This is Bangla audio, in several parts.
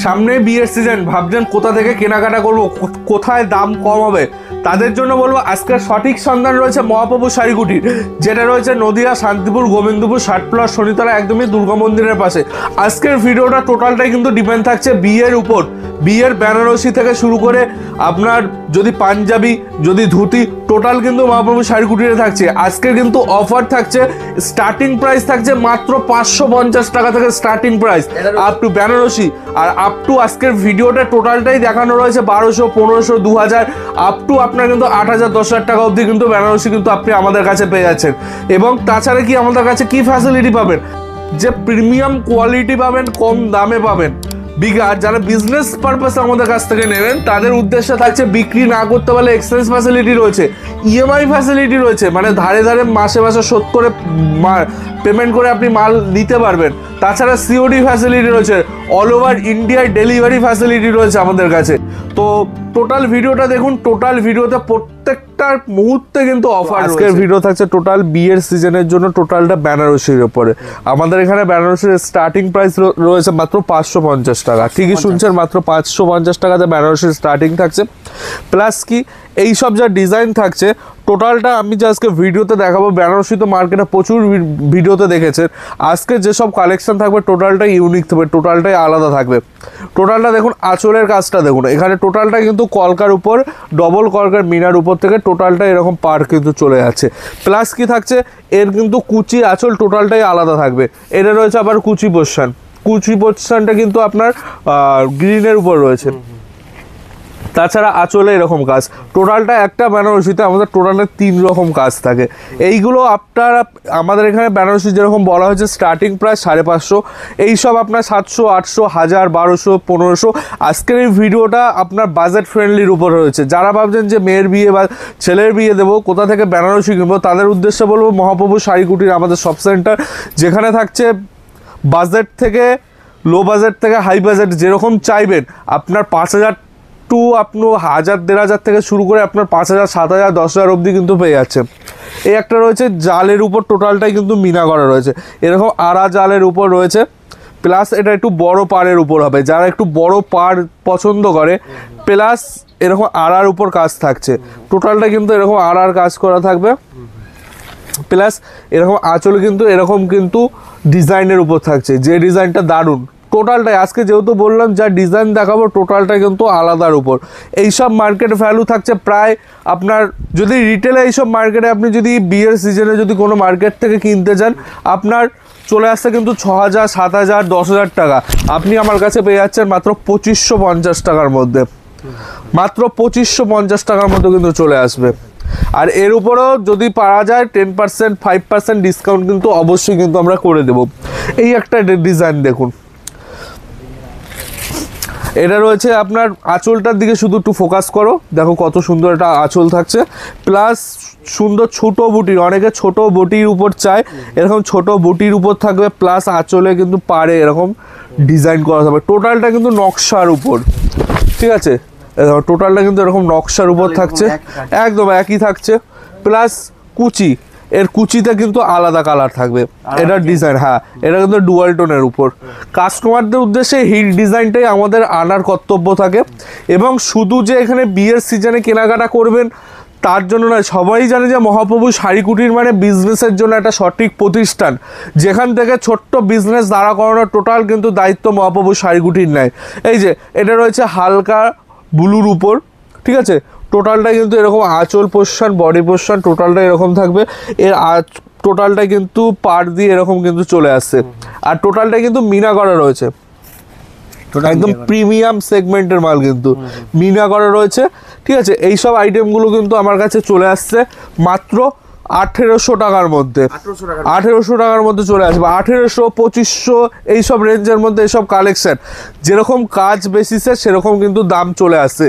সামনে বিয়ের সিজন, ভাবছেন কোথা থেকে কেনাকাটা করব, কোথায় দাম কম হবে, তাদের জন্য বলবো আজকের সঠিক সন্ধান রয়েছে মহাপ্রভু শাড়িকুটির, যেটা রয়েছে নদিয়া শান্তিপুর গোবিন্দপুর 60+ শনিতলা, একদমই দুর্গা মন্দিরের পাশে। আজকের ভিডিওটা টোটালটাই কিন্তু ডিপেন্ড থাকছে বিয়ের উপর। বিয়ের বেনারসি থেকে শুরু করে আপনার যদি পাঞ্জাবি, যদি ধুতি, টোটাল কিন্তু মহাপ্রভু শাড়িকুটিরে থাকছে। আজকের কিন্তু অফার থাকছে, স্টার্টিং প্রাইস থাকছে মাত্র 550 টাকা থেকে starting price up to Banarasi. আর আপ টু আজকের ভিডিওটা টোটালটাই দেখানো রয়েছে 1200, 1500, 2000 আপ টু আপনার কিন্তু 8000, 10,000 টাকা অবধি কিন্তু বেনারসি কিন্তু আপনি আমাদের কাছে পেয়ে যাচ্ছেন। এবং তাছাড়া কি আমাদের কাছে কি ফ্যাসিলিটি পাবেন, যে প্রিমিয়াম কোয়ালিটি পাবেন, কম দামে পাবেন। আর যারা বিজনেস পারপাসে আমাদের কাছ থেকে নেবেন তাদের উদ্দেশ্যে থাকছে বিক্রি না করতে পারলে এক্সচেঞ্জ ফ্যাসিলিটি রয়েছে, ইএমআই ফ্যাসিলিটি রয়েছে, মানে ধারে ধারে মাসে মাসে শোধ করে পেমেন্ট করে আপনি মাল নিতে পারবেন। তাছাড়া সিওডি ফ্যাসিলিটি রয়েছে, অল ওভার ইন্ডিয়ায় ডেলিভারি ফ্যাসিলিটি রয়েছে আমাদের কাছে। তো টোটাল ভিডিওটা দেখুন, টোটাল ভিডিওতে প্রত্যেকটা মুহূর্তে কিন্তু অফার। আজকের ভিডিও থাকছে টোটাল বিয়ের সিজনের জন্য, টোটালটা বেনারসির উপরে। আমাদের এখানে বেনারসির স্টার্টিং প্রাইস রয়েছে মাত্র 550 টাকা। ঠিকই শুনছেন, মাত্র 550 টাকাতে বেনারসির স্টার্টিং থাকছে। প্লাস কি এইসব যা ডিজাইন থাকছে টোটালটা আমি যে আজকে ভিডিওতে দেখাবো, বেনারসি তো মার্কেটে প্রচুর ভিডিওতে দেখেছেন, আজকে যেসব কালেকশন থাকবে টোটালটাই ইউনিক থাকবে, টোটালটাই আলাদা থাকবে। টোটালটা দেখুন, আঁচলের কাজটা দেখুন, এখানে টোটালটা কিন্তু কলকার উপর, ডবল কলকার মিনার উপর থেকে টোটালটা এরকম পার কিন্তু চলে যাচ্ছে। প্লাস কি থাকছে, এর কিন্তু কুচি আঁচল টোটালটাই আলাদা থাকবে। এটা রয়েছে আবার কুচি পোর্শন, কুচি পোর্শনটা কিন্তু আপনার গ্রিনের উপর রয়েছে। তাছাড়া আঁচলে এরকম কাজ, টোটালটা একটা বেনারসিতে আমাদের টোটালে 3 রকম কাজ থাকে। এইগুলো আপনারা আমাদের এখানে বেনারসি যেরকম বলা হয়েছে স্টার্টিং প্রাইস 550, এইসব আপনার 700, 800, 1000, 1200, 1500। আজকের এই ভিডিওটা আপনার বাজেট ফ্রেন্ডলির উপর রয়েছে। যারা ভাবছেন যে মেয়ের বিয়ে বা ছেলের বিয়ে দেবো, কোথা থেকে বেনারসি কিনবো, তাদের উদ্দেশ্যে বলবো মহাপ্রভু শাড়িকুটির আমাদের শপ সেন্টার, যেখানে থাকছে বাজেট থেকে লো বাজেট থেকে হাই বাজেট যেরকম চাইবেন, আপনার 5000 টু আপনার 1000, 1500 থেকে শুরু করে আপনার 5000, 7000, 10,000 অবধি কিন্তু পেয়ে যাচ্ছে। এই একটা রয়েছে জালের উপর, টোটালটাই কিন্তু মিনা করা রয়েছে, এরকম আড়া জালের উপর রয়েছে। প্লাস এটা একটু বড় পাড়ের উপর হবে, যারা একটু বড় পাড় পছন্দ করে। প্লাস এরকম আড়ার উপর কাজ থাকছে, টোটালটা কিন্তু এরকম আড়ার কাজ করা থাকবে। প্লাস এরকম আঁচল কিন্তু এরকম কিন্তু ডিজাইনের উপর থাকছে, যে ডিজাইনটা দারুণ। টোটালটাই আজকে যেহেতু বললাম যা ডিজাইন দেখাবো টোটালটা কিন্তু আলাদার উপর। এইসব মার্কেট ভ্যালু থাকছে প্রায় আপনার, যদি রিটেলে এইসব মার্কেটে আপনি যদি বিয়ের সিজনে যদি কোনো মার্কেট থেকে কিনতে চান, আপনার চলে আসছে কিন্তু 6000, 7000, 10,000 টাকা। আপনি আমার কাছে পেয়ে যাচ্ছেন মাত্র 2550 টাকার মধ্যে, মাত্র 2550 টাকার মধ্যে কিন্তু চলে আসবে। আর এর উপরেও যদি পারা যায় 10%, 5% ডিসকাউন্ট কিন্তু অবশ্যই কিন্তু আমরা করে দেব। এই একটা ডিজাইন দেখুন, এটা রয়েছে আপনার আঁচলটার দিকে শুধু একটু ফোকাস করো, দেখো কত সুন্দর একটা আঁচল থাকছে। প্লাস সুন্দর ছোট বুটির, অনেকে ছোট বুটির উপর চায়, এরকম ছোট বুটির উপর থাকবে। প্লাস আঁচলে কিন্তু পারে এরকম ডিজাইন করা থাকবে, টোটালটা কিন্তু নকশার উপর, ঠিক আছে। টোটালটা কিন্তু এরকম নকশার উপর থাকছে, একদম একই থাকছে। প্লাস কুচি, এর কুচিতে কিন্তু আলাদা কালার থাকবে, এটার ডিজাইন, হ্যাঁ এটা কিন্তু ডুয়াল টোনের উপর। কাস্টমারদের উদ্দেশ্যে হিট ডিজাইনটাই আমাদের আনার কর্তব্য থাকে। এবং শুধু যে এখানে বিয়ের সিজনে কেনাকাটা করবেন তার জন্য নয়, সবাই জানে যে মহাপ্রভু শাড়িকুটির মানে বিজনেসের জন্য একটা সঠিক প্রতিষ্ঠান, যেখান থেকে ছোট্ট বিজনেস দাঁড়া করানোর টোটাল কিন্তু দায়িত্ব মহাপ্রভু শাড়িকুটির নেয়। এই যে এটা রয়েছে হালকা ব্লুর উপর, ঠিক আছে। টোটালটাই কিন্তু এরকম আঁচল পোর্শন, বডি পোর্শন টোটালটা এরকম থাকবে। এর টোটালটা কিন্তু পাড় দিয়ে এরকম কিন্তু চলে আসছে। আর টোটালটা কিন্তু মিনা করা রয়েছে, একদম প্রিমিয়াম সেগমেন্টের মাল কিন্তু মিনা করা রয়েছে, ঠিক আছে। এইসব আইটেমগুলো কিন্তু আমার কাছে চলে আসছে মাত্র 1800 টাকার মধ্যে, 1800 টাকার মধ্যে চলে আসবে। 1800, 2500 এইসব রেঞ্জের মধ্যে এইসব কালেকশন, যেরকম কাজ বেসিসে সেরকম কিন্তু দাম চলে আসছে,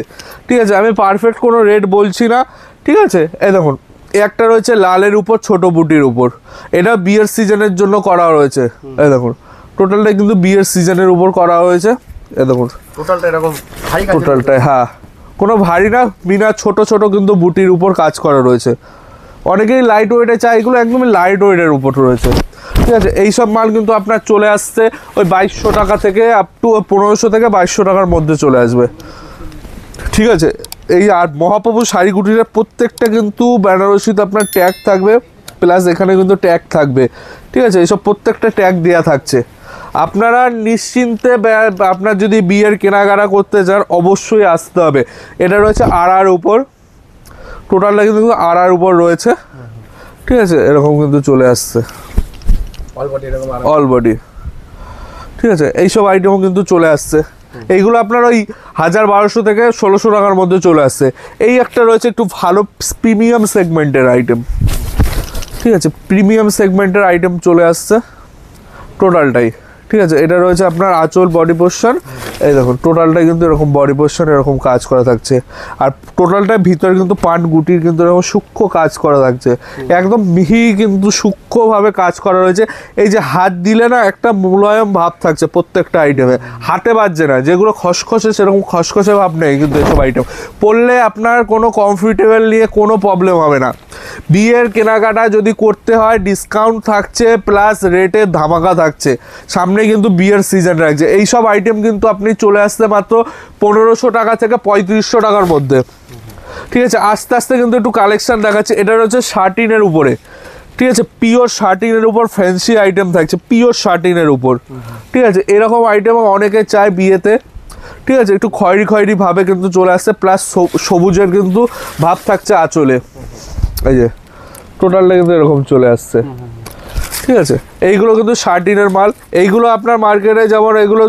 ঠিক আছে। আমি পারফেক্ট কোনো রেট বলছি না, ঠিক আছে। এই দেখুন একটা রয়েছে লালের উপর ছোট বুটির উপর, এটা বিয়ের সিজনের জন্য করা রয়েছে। এই দেখুন টোটালটা কিন্তু বিয়ের সিজনের উপর করা হয়েছে। এই দেখুন টোটালটা এরকম ভারী কাজ, টোটালটা হ্যাঁ কোনো ভারী না, বিনা ছোট ছোট কিন্তু বুটির উপর কাজ করা রয়েছে, অনেকেই লাইট ওয়েটে চায়, এগুলো একদমই লাইট ওয়েটের উপর রয়েছে। ঠিক আছে, এইসব মাল কিন্তু আপনার চলে আসছে ওই 2200 টাকা থেকে আপ টু 1500 থেকে 2200 টাকার মধ্যে চলে আসবে। ঠিক আছে, এই আর মহাপ্রভু শাড়ি কুটিরের প্রত্যেকটা কিন্তু বেনারসিতে আপনার ট্যাগ থাকবে, প্লাস এখানে কিন্তু ট্যাগ থাকবে। ঠিক আছে, এইসব প্রত্যেকটা ট্যাগ দেওয়া থাকছে। আপনারা নিশ্চিন্তে আপনার যদি বিয়ের কেনাকাটা করতে চান অবশ্যই আসতে হবে। এটা রয়েছে আড়ার উপর, টোটালটা কিন্তু আড়ার উপর রয়েছে। ঠিক আছে, এরকম কিন্তু চলে আসছে অল বডি। ঠিক আছে, এইসব আইটেমও কিন্তু চলে আসছে। এইগুলো আপনার ওই 1200 থেকে 1600 টাকার মধ্যে চলে আসছে। এই একটা রয়েছে একটু ভালো প্রিমিয়াম সেগমেন্টের আইটেম। ঠিক আছে, প্রিমিয়াম সেগমেন্টের আইটেম চলে আসছে টোটালটাই। ঠিক আছে, এটা রয়েছে আপনার আঁচল বডি পোর্শন। এই দেখুন টোটালটাই কিন্তু এরকম বডি পোর্শন এরকম কাজ করা থাকছে। আর টোটালটার ভিতরে কিন্তু পান গুটির কিন্তু এরকম সূক্ষ্ম কাজ করা থাকছে, একদম মিহি কিন্তু সূক্ষ্মভাবে কাজ করা রয়েছে। এই যে হাত দিলে না একটা মুলায়ম ভাব থাকছে প্রত্যেকটা আইটেমে, হাতে বাজছে না। যেগুলো খসখসে সেরকম খসখসে ভাব নেই কিন্তু এসব আইটেম পরলে আপনার কোনো কমফর্টেবল নিয়ে কোনো প্রবলেম হবে না। বিয়ের কেনাকাটা যদি করতে হয় ডিসকাউন্ট থাকছে, প্লাস রেটের ধামাকা থাকছে। সামনে কিন্তু বিয়ের সিজন রাখছে। এইসব আইটেম কিন্তু আপনি চলে আসতে মাত্র 1500 টাকা থেকে 3500 টাকার মধ্যে। ঠিক আছে, আস্তে আস্তে কিন্তু একটু কালেকশন দেখাচ্ছে। এটা হচ্ছে শার্টিনের উপরে। ঠিক আছে, পিওর শার্টিনের উপর ফ্যান্সি আইটেম থাকছে, পিওর শার্টিনের উপর। ঠিক আছে, এরকম আইটেম অনেকে চায় বিয়েতে। ঠিক আছে, একটু খয়েরি খয়েরি ভাবে কিন্তু চলে আসছে, প্লাস সবুজের কিন্তু ভাব থাকছে আঁচলে। এই যে টোটালটা কিন্তু এরকম চলে আসছে। ঠিক আছে, এইগুলো কিন্তু শার্টিনের মাল। এইগুলো আপনার মার্কেটে যেমন এগুলো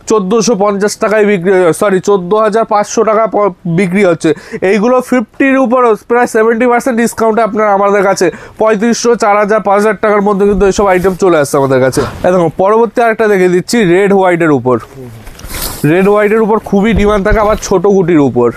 1450 টাকায় বিক্রি, সরি 14,500 টাকা বিক্রি হচ্ছে। এইগুলো 50-র উপর প্রায় 70% ডিসকাউন্টে আপনার আমাদের কাছে 3500, 4000, 5000 টাকার মধ্যে কিন্তু এইসব আইটেম চলে আসছে আমাদের কাছে। দেখুন পরবর্তী আরেকটা দেখে দিচ্ছি রেড হোয়াইটের উপর। রেড হোয়াইটের উপর খুবই ডিমান্ড থাকে, আবার ছোটো গুটির উপর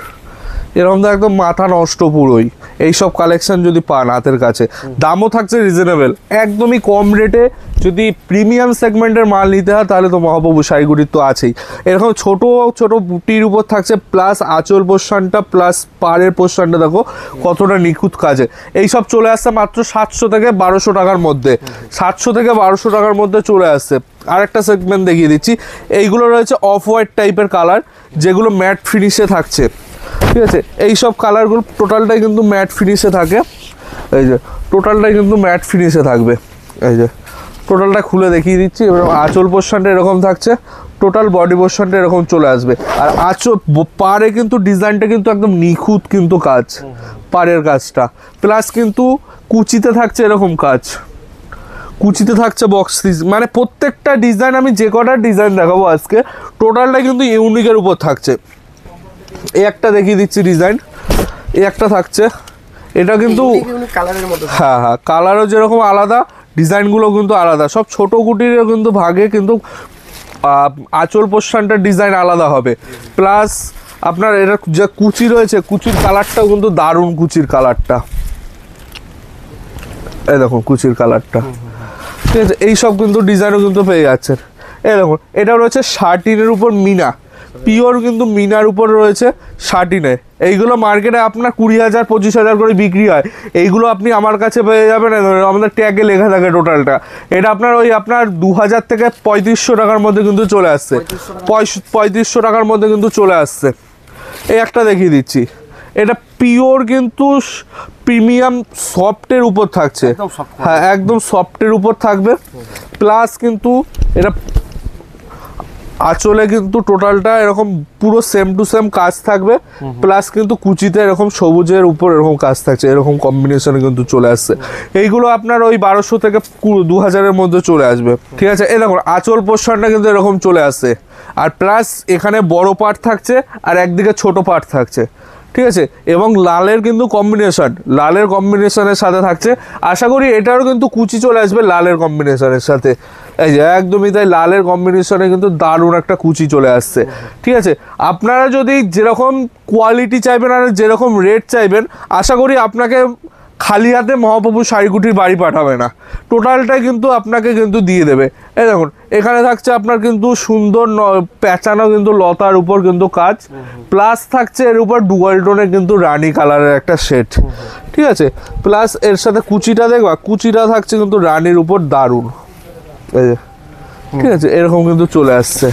এরকম তো একদম মাথা নষ্ট পুরোই। এইসব কালেকশন যদি পান হাতের কাছে, দামও থাকছে রিজনেবল, একদমই কম রেটে। যদি প্রিমিয়াম সেগমেন্টের মাল নিতে হয় তাহলে তো মহাপ্রভু শাড়িগুটির তো আছেই। এরকম ছোট ছোট বুটির উপর থাকছে, প্লাস আঁচল পোর্শনটা প্লাস পাড়ের পোর্শনটা দেখো কতটা নিখুঁত কাজে। এইসব চলে আসছে মাত্র 700 থেকে 1200 টাকার মধ্যে। 700 থেকে 1200 টাকার মধ্যে চলে আসছে। আরেকটা সেগমেন্ট দেখিয়ে দিচ্ছি। এইগুলো রয়েছে অফ হোয়াইট টাইপের কালার, যেগুলো ম্যাট ফিনিশে থাকছে। ঠিক আছে, এইসব কালারগুলো টোটালটাই কিন্তু ম্যাট ফিনিশে থাকে। এই যে টোটালটাই কিন্তু ম্যাট ফিনিশে থাকবে। এই যে টোটালটা খুলে দেখিয়ে দিচ্ছি। এবার আঁচল পোর্শনটা এরকম থাকছে, টোটাল বডি পোর্শনটা এরকম চলে আসবে। আর আঁচল পাড়ে কিন্তু ডিজাইনটা কিন্তু একদম নিখুঁত কিন্তু কাজ, পাড়ের কাজটা। প্লাস কিন্তু কুচিতে থাকছে এরকম কাজ, কুচিতে থাকছে বক্স পিস। মানে প্রত্যেকটা ডিজাইন, আমি যে কটা ডিজাইন দেখাবো আজকে টোটালটা কিন্তু ইউনিকের উপর থাকছে। এই একটা দেখিয়ে দিচ্ছি ডিজাইন, এই একটা থাকছে, এটা কিন্তু হ্যাঁ হ্যাঁ কালারও যেরকম আলাদা, ডিজাইনগুলো কিন্তু আলাদা। সব ছোট কুটিরও কিন্তু ভাগে কিন্তু আঁচল পোর্শনটার ডিজাইন আলাদা হবে। প্লাস আপনার এটা যে কুচি রয়েছে, কুচির কালারটাও কিন্তু দারুণ, কুচির কালারটা এই দেখুন, কুচির কালারটা। ঠিক আছে, এইসব কিন্তু ডিজাইনও কিন্তু পেয়ে যাচ্ছেন। এই দেখুন এটা রয়েছে শার্টিনের উপর মিনা, পিওর কিন্তু মিনার উপর রয়েছে শার্টিনে। এইগুলো মার্কেটে আপনার 20,000 25,000 করে বিক্রি হয়, এইগুলো আপনি আমার কাছে পেয়ে যাবেন। আমাদের ট্যাগে লেখা থাকে টোটালটা। এটা আপনার ওই আপনার 2000 থেকে 3500 টাকার মধ্যে কিন্তু চলে আসছে, 3500 টাকার মধ্যে কিন্তু চলে আসছে। এই একটা দেখিয়ে দিচ্ছি, এটা পিওর কিন্তু প্রিমিয়াম সফটের উপর থাকছে। হ্যাঁ একদম সফটের উপর থাকবে। প্লাস কিন্তু এটা আঁচলে কিন্তু টোটালটা এরকম পুরো সেম টু সেম কাজ থাকবে। প্লাস কিন্তু কুচিতে এরকম সবুজের উপর এরকম কাজ থাকছে, এরকম কম্বিনেশনে কিন্তু চলে আসছে। এইগুলো আপনার ওই 1200 থেকে 2000-এর মধ্যে চলে আসবে। ঠিক আছে, এই দেখুন আঁচল পোর্শনটা কিন্তু এরকম চলে আসছে। আর প্লাস এখানে বড় পার্ট থাকছে আর একদিকে ছোট পার্ট থাকছে। ঠিক আছে, এবং লালের কিন্তু কম্বিনেশন, লালের কম্বিনেশনের সাথে থাকছে। আশা করি এটারও কিন্তু কুচি চলে আসবে লালের কম্বিনেশনের সাথে। এই যে একদমই তাই, লালের কম্বিনেশনে কিন্তু দারুণ একটা কুচি চলে আসছে। ঠিক আছে, আপনারা যদি যেরকম কোয়ালিটি চাইবেন আর যেরকম রেট চাইবেন, আশা করি আপনাকে খালি হাতে মহাপ্রভু শাড়িগুটির বাড়ি পাঠাবে না, টোটালটাই কিন্তু আপনাকে কিন্তু দিয়ে দেবে। এই দেখুন এখানে থাকছে আপনার কিন্তু সুন্দর প্যাঁচানো কিন্তু লতার উপর কিন্তু কাজ, প্লাস থাকছে এর উপর ডুয়াল টোনের কিন্তু রানী কালারের একটা সেট, ঠিক আছে। প্লাস এর সাথে কুচিটা দেখবা, কুচিটা থাকছে কিন্তু রানীর উপর দারুণ, এই যে ঠিক আছে এরকম কিন্তু চলে আসছে।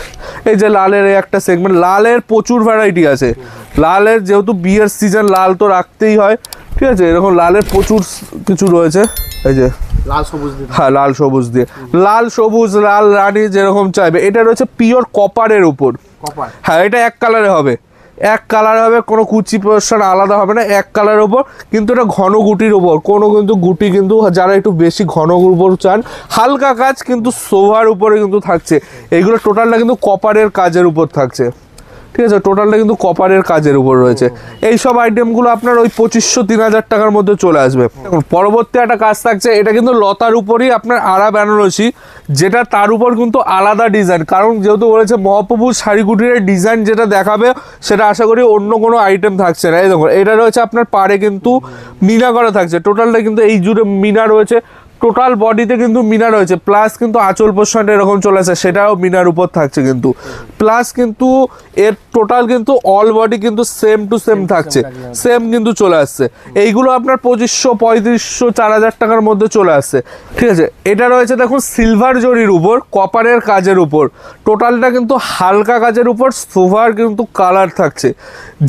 এই যে লালের এই একটা সেগমেন্ট, লালের প্রচুর ভ্যারাইটি আছে। লালের যেহেতু বিয়ের সিজন, লাল তো রাখতেই হয়, ঠিক আছে। এরকম লালের প্রচুর কিছু রয়েছে, এই যে লাল সবুজ দিয়ে, হ্যাঁ লাল সবুজ দিয়ে, লাল সবুজ লাল রানী যেরকম চাইবে। এটা রয়েছে পিওর কপারের উপর, কপার, হ্যাঁ এটা এক কালারে হবে, এক কালার হবে, কোনো কুচি পোর্শন আলাদা হবে না, এক কালারের ওপর। কিন্তু এটা ঘন গুটির ওপর, কোনো কিন্তু গুটি কিন্তু যারা একটু বেশি ঘন উপর চান, হালকা কাজ কিন্তু সোভার উপরে কিন্তু থাকছে। এইগুলো টোটালটা কিন্তু কপারের কাজের উপর থাকছে, ঠিক আছে। টোটালটা কিন্তু কপারের কাজের উপর রয়েছে। এই সব আইটেমগুলো আপনার ওই 2500-3000 টাকার মধ্যে চলে আসবে। দেখুন পরবর্তী একটা কাজ থাকছে, এটা কিন্তু লতার উপরই আপনার আড়া বেনারসি, যেটা তার উপর কিন্তু আলাদা ডিজাইন, কারণ যেহেতু বলেছে মহাপ্রভু শাড়িগুটির ডিজাইন যেটা দেখাবে সেটা আশা করি অন্য কোনো আইটেম থাকছে না। এই দেখুন এটা রয়েছে আপনার পাড়ে কিন্তু মিনা করা থাকছে, টোটালটা কিন্তু এই জুড়ে মিনা রয়েছে, টোটাল বডিতে কিন্তু মিনা রয়েছে, প্লাস কিন্তু আঁচল পোর্শনটা এরকম চলে আসে, সেটাও মিনার উপর থাকছে কিন্তু, প্লাস কিন্তু এর টোটাল কিন্তু অল বডি কিন্তু সেম টু সেম থাকছে, সেম কিন্তু চলে আসছে। এইগুলো আপনার 2500-3500-4000 টাকার মধ্যে চলে আসছে, ঠিক আছে। এটা রয়েছে দেখুন সিলভার জরির উপর কপারের কাজের উপর, টোটালটা কিন্তু হালকা কাজের উপর, সোভার কিন্তু কালার থাকছে,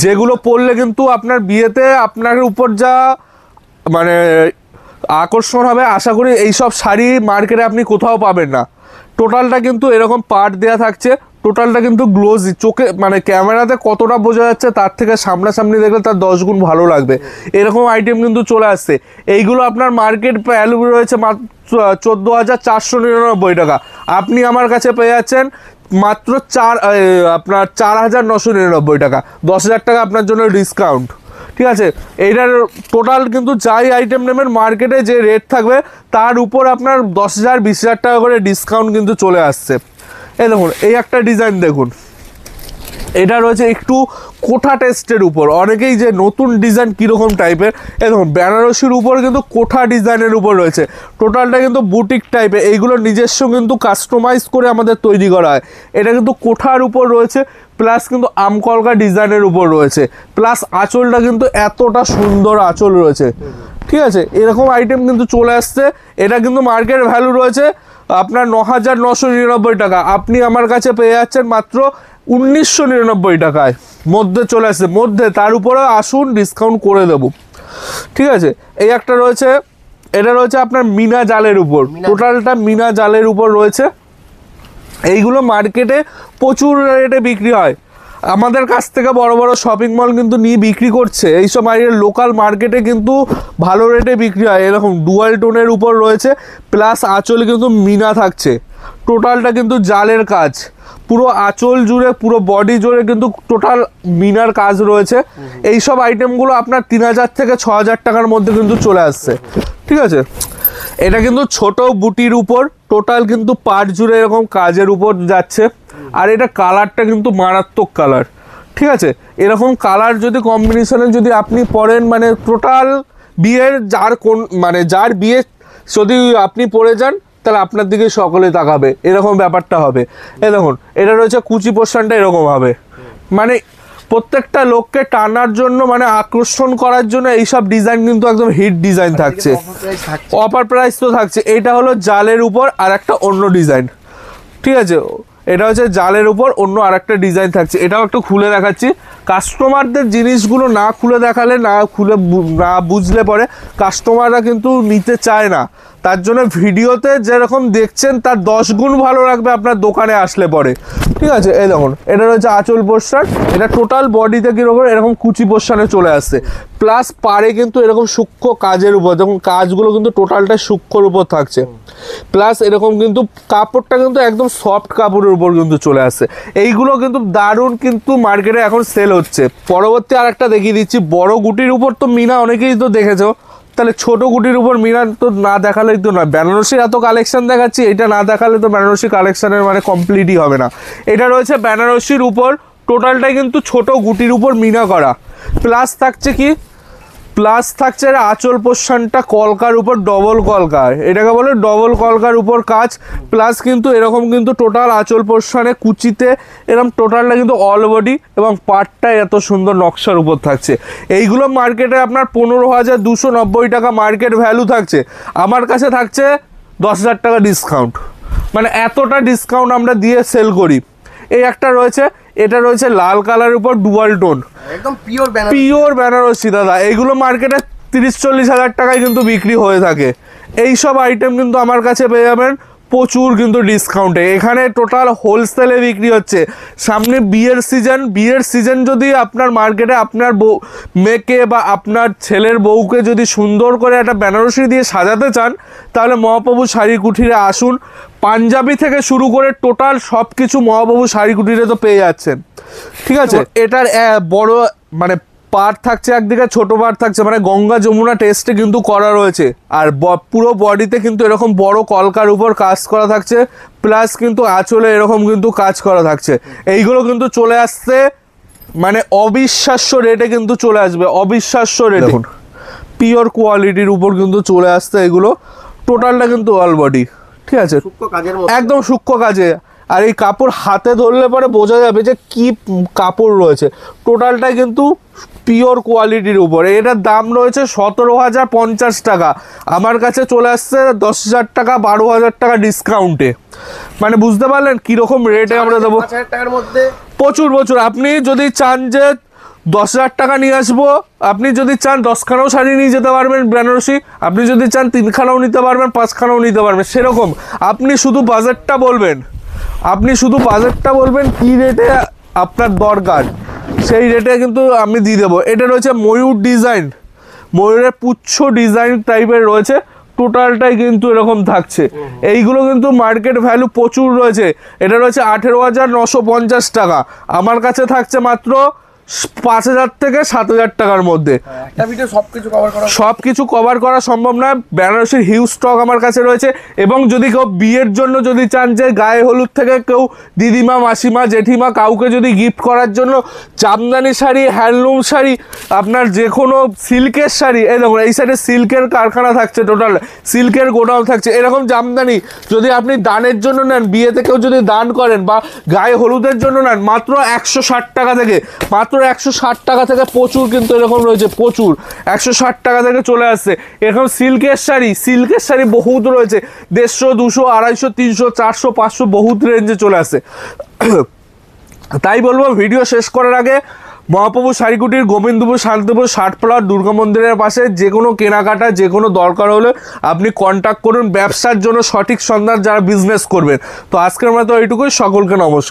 যেগুলো পরলে কিন্তু আপনার বিয়েতে আপনার উপর যা মানে আকর্ষণ হবে, আশা করি এইসব শাড়ি মার্কেটে আপনি কোথাও পাবেন না। টোটালটা কিন্তু এরকম পার্ট দেওয়া থাকছে, টোটালটা কিন্তু গ্লোজি, চোখে মানে ক্যামেরাতে কতটা বোঝা যাচ্ছে তার থেকে সামনাসামনি দেখলে তার 10 গুণ ভালো লাগবে, এরকম আইটেম কিন্তু চলে আসছে। এইগুলো আপনার মার্কেট ভ্যালু রয়েছে মাত্র 14,499 টাকা, আপনি আমার কাছে পেয়ে যাচ্ছেন মাত্র আপনার 4,999 টাকা, 10,000 টাকা আপনার জন্য ডিসকাউন্ট, ঠিক আছে। এইটার টোটাল কিন্তু যাই আইটেম নেবেন মার্কেটে যে রেট থাকবে তার উপর আপনার 10,000-20,000 টাকা করে ডিসকাউন্ট কিন্তু চলে আসছে। এই দেখুন এই একটা ডিজাইন দেখুন, এটা রয়েছে একটু কোঠা টেস্টের উপর, অনেকেই যে নতুন ডিজাইন কীরকম টাইপের, এই দেখুন বেনারসির উপর কিন্তু কোঠা ডিজাইনের উপর রয়েছে, টোটালটা কিন্তু বুটিক টাইপের, এইগুলো নিজস্ব কিন্তু কাস্টমাইজ করে আমাদের তৈরি করা হয়। এটা কিন্তু কোঠার উপর রয়েছে, প্লাস কিন্তু আমকলকা ডিজাইনের উপর রয়েছে, প্লাস আঁচলটা কিন্তু এতটা সুন্দর আঁচল রয়েছে, ঠিক আছে। এরকম আইটেম কিন্তু চলে আসছে। এটা কিন্তু মার্কেট ভ্যালু রয়েছে আপনার 9,999 টাকা, আপনি আমার কাছে পেয়ে যাচ্ছেন মাত্র 1,999 টাকায় মধ্যে চলে আসছে, মধ্যে তার উপরে আসুন ডিসকাউন্ট করে দেব, ঠিক আছে। এই একটা রয়েছে, এটা রয়েছে আপনার মিনা জালের উপর, টোটালটা মিনা জালের উপর রয়েছে। এইগুলো মার্কেটে প্রচুর রেটে বিক্রি হয়, আমাদের কাছ থেকে বড় বড় শপিং মল কিন্তু নিয়ে বিক্রি করছে, এইসব লোকাল মার্কেটে কিন্তু ভালো রেটে বিক্রি হয়। এরকম ডুয়াল টোনের উপর রয়েছে, প্লাস আঁচলে কিন্তু মিনা থাকছে, টোটালটা কিন্তু জালের কাজ, পুরো আঁচল জুড়ে পুরো বডি জুড়ে কিন্তু টোটাল মিনার কাজ রয়েছে। এইসব আইটেমগুলো আপনার 3,000 থেকে 6,000 টাকার মধ্যে কিন্তু চলে আসছে, ঠিক আছে। এটা কিন্তু ছোট বুটির উপর, টোটাল কিন্তু পাট জুড়ে এরকম কাজের উপর যাচ্ছে, আর এটা কালারটা কিন্তু মারাত্মক কালার, ঠিক আছে। এরকম কালার যদি কম্বিনেশনে যদি আপনি পরেন, মানে টোটাল বিয়ের যার বিয়ে যদি আপনি পরে যান তাহলে আপনার দিকে সকলে তাকাবে, এরকম ব্যাপারটা হবে। এই দেখুন এটা রয়েছে কুচি পোর্শনটা এরকম হবে, মানে প্রত্যেকটা লোককে টানার জন্য, মানে আকর্ষণ করার জন্য এইসব ডিজাইন কিন্তু একদম হিট ডিজাইন থাকছে, অফার প্রাইস তো থাকছে। এটা হলো জালের উপর আর একটা অন্য ডিজাইন, ঠিক আছে। এটা হচ্ছে জালের উপর অন্য আর একটা ডিজাইন থাকছে, এটাও একটু খুলে দেখাচ্ছি। কাস্টমারদের জিনিসগুলো না খুলে দেখালে, না বুঝলে পরে কাস্টমাররা কিন্তু নিতে চায় না, তার জন্য ভিডিওতে যেরকম দেখছেন তার 10 গুণ ভালো লাগবে আপনার দোকানে আসলে পরে, ঠিক আছে। এই দেখুন এটা রয়েছে আঁচল পোর্শন, এটা টোটাল বডিতে কীরকম এরকম কুচি পোর্শনে চলে আসছে, প্লাস পাড়ে কিন্তু এরকম সূক্ষ্ম কাজের উপর, যেমন কাজগুলো কিন্তু টোটালটা সূক্ষ্মর উপর থাকছে, প্লাস এরকম কিন্তু কাপড়টা কিন্তু একদম সফট কাপড়ের উপর কিন্তু চলে আসছে। এইগুলো কিন্তু দারুণ কিন্তু মার্কেটে এখন সেল হচ্ছে। পরবর্তী আর একটা দেখিয়ে দিচ্ছি, বড় গুটির উপর তো মিনা অনেকেই তো দেখেছো, তাহলে ছোট গুটির উপর মিনা তো না দেখালেই তো না, বেনারসির এত কালেকশন দেখাচ্ছি, এটা না দেখালে তো বেনারসি কালেকশনের মানে কমপ্লিটই হবে না। এটা রয়েছে বেনারসির উপর, টোটালটাই কিন্তু ছোট গুটির উপর মিনা করা, প্লাস থাকছে কি প্লাস থাকছে এর আঁচল পোর্শনটা কলকার উপর ডবল কলকা, এটাকে বলে ডবল কলকার উপর কাজ। প্লাস কিন্তু এরকম কিন্তু টোটাল আঁচল পোর্শনে কুচিতে এরকম টোটালটা কিন্তু অল বডি এবং পাটটা এত সুন্দর নকশার উপর থাকছে। এইগুলো মার্কেটে আপনার 15,290 টাকা মার্কেট ভ্যালু থাকছে, আমার কাছে থাকছে 10,000 টাকা ডিসকাউন্ট। মানে এতটা ডিসকাউন্ট আমরা দিয়ে সেল করি। এই একটা রয়েছে, এটা রয়েছে লাল কালারের উপর ডুয়াল টোন, একদম পিওর পিওর বেনারসি দাদা। এইগুলো মার্কেটে 30-40 হাজার টাকায় কিন্তু বিক্রি হয়ে থাকে। এই সব আইটেম কিন্তু আমার কাছে পেয়ে যাবেন প্রচুর কিন্তু ডিসকাউন্টে। এখানে টোটাল হোলসেলে বিক্রি হচ্ছে। সামনে বিয়ের সিজন যদি আপনার মার্কেটে আপনার বউ মেয়েকে বা আপনার ছেলের বউকে যদি সুন্দর করে একটা বেনারসি দিয়ে সাজাতে চান, তাহলে মহাপ্রভু শাড়ি কুঠিরে আসুন। পাঞ্জাবি থেকে শুরু করে টোটাল সব কিছু মহাপ্রভু শাড়ি কুঠিরে তো পেয়ে যাচ্ছেন। ঠিক আছে, এটার বড় মানে পার্ট থাকছে, একদিকে ছোট পার্ট থাকছে, মানে গঙ্গা যমুনা টেস্টে কিন্তু করা রয়েছে। আর পুরো বডিতে কিন্তু এরকম বড় কলকার উপর কাজ করা থাকছে, প্লাস কিন্তু আঁচলে এরকম কিন্তু কাজ করা থাকছে। এইগুলো কিন্তু চলে আসছে মানে অবিশ্বাস্য রেটে কিন্তু চলে আসবে, অবিশ্বাস্য রেটে। দেখুন পিওর কোয়ালিটির উপর কিন্তু চলে আসছে এগুলো। টোটালটা কিন্তু অল বডি, ঠিক আছে, একদম সূক্ষ্ম কাজে। আর এই কাপড় হাতে ধরলে পরে বোঝা যাবে যে কি কাপড় রয়েছে। টোটালটাই কিন্তু পিওর কোয়ালিটির উপরে। এটার দাম রয়েছে 17,050 টাকা, আমার কাছে চলে আসছে 10,000 টাকা 12,000 টাকা ডিসকাউন্টে। মানে বুঝতে পারলেন কীরকম রেটে আমরা দেবো। প্রচুর প্রচুর। আপনি যদি চান যে 10,000 টাকা নিয়ে আসবো, আপনি যদি চান 10খানাও শাড়ি নিয়ে যেতে পারবেন বেনারসি, আপনি যদি চান 3খানাও নিতে পারবেন, 5খানাও নিতে পারবেন, সেরকম। আপনি শুধু বাজেটটা বলবেন, কি রেটে আপনার দরকার, সেই রেটে কিন্তু আমি দিয়ে দেবো। এটা রয়েছে ময়ূর ডিজাইন, ময়ূরের পুচ্ছ ডিজাইন টাইপের রয়েছে। টোটালটাই কিন্তু এরকম থাকছে। এইগুলো কিন্তু মার্কেট ভ্যালু প্রচুর রয়েছে। এটা রয়েছে 18,950 টাকা, আমার কাছে থাকছে মাত্র 5,000 থেকে 7,000 টাকার মধ্যে। সবকিছু কভার করা সম্ভব না। বেনারসির হিউজ স্টক আমার কাছে রয়েছে। এবং যদি কেউ বিয়ের জন্য যদি চান যে গায়ে হলুদ থেকে কেউ দিদিমা, মাসিমা, জেঠিমা কাউকে যদি গিফট করার জন্য জামদানি শাড়ি, হ্যান্ডলুম শাড়ি, আপনার যে কোনো সিল্কের শাড়ি, এই দেখুন এই সাইডে সিল্কের কারখানা থাকছে, টোটাল সিল্কের গোডাউন থাকছে। এরকম জামদানি যদি আপনি দানের জন্য নেন, বিয়েতে কেউ যদি দান করেন বা গায়ে হলুদের জন্য নেন, মাত্র 160 টাকা থেকে, মাত্র 160 টাকা থেকে প্রচুর কিন্তু এরকম রয়েছে, প্রচুর 160 টাকা থেকে চলে আসছে। এরকম সিল্কের শাড়ি বহুত রয়েছে, 150, 200, 250, 300, 400, 500 বহুত রেঞ্জে চলে আসে। তাই বলবো ভিডিও শেষ করার আগে মহাপ্রভু শাড়িকুটির গোবিন্দপুর শান্তিপুর 60 প্লট দুর্গা মন্দিরের পাশে যে কোনো কেনাকাটা, যে কোনো দরকার হলে আপনি কন্ট্যাক্ট করুন। ব্যবসার জন্য সঠিক সন্ধান যারা বিজনেস করবেন। তো আজকের মতো এইটুকুই, সকলকে নমস্কার।